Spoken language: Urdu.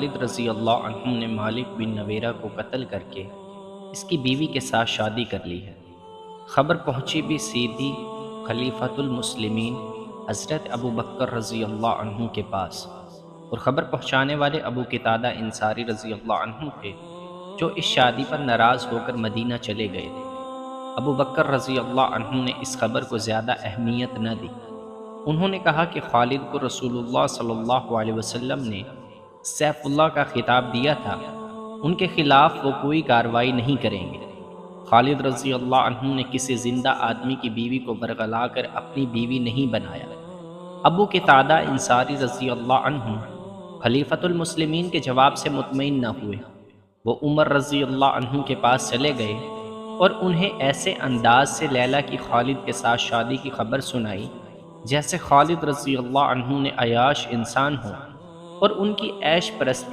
خالد رضی اللہ عنہ نے مالک بن نویرہ کو قتل کر کے اس کی بیوی کے ساتھ شادی کر لی ہے۔ خبر پہنچی بھی سیدھی خلیفۃ المسلمین حضرت ابو بکر رضی اللہ عنہ کے پاس، اور خبر پہنچانے والے ابو قتادہ انصاری رضی اللہ عنہ تھے، جو اس شادی پر ناراض ہو کر مدینہ چلے گئے تھے۔ ابو بکر رضی اللہ عنہ نے اس خبر کو زیادہ اہمیت نہ دی۔ انہوں نے کہا کہ خالد کو رسول اللہ صلی اللہ علیہ وسلم نے سیف اللہ کا خطاب دیا تھا، ان کے خلاف وہ کوئی کارروائی نہیں کریں گے۔ خالد رضی اللہ عنہ نے کسی زندہ آدمی کی بیوی کو برگلا کر اپنی بیوی نہیں بنایا۔ ابو قتادہ انصاری رضی اللہ عنہ خلیفۃ المسلمین کے جواب سے مطمئن نہ ہوئے۔ وہ عمر رضی اللہ عنہ کے پاس چلے گئے اور انہیں ایسے انداز سے لیلا کی خالد کے ساتھ شادی کی خبر سنائی جیسے خالد رضی اللہ عنہ نے عیاش انسان ہو اور ان کی عیش پرستی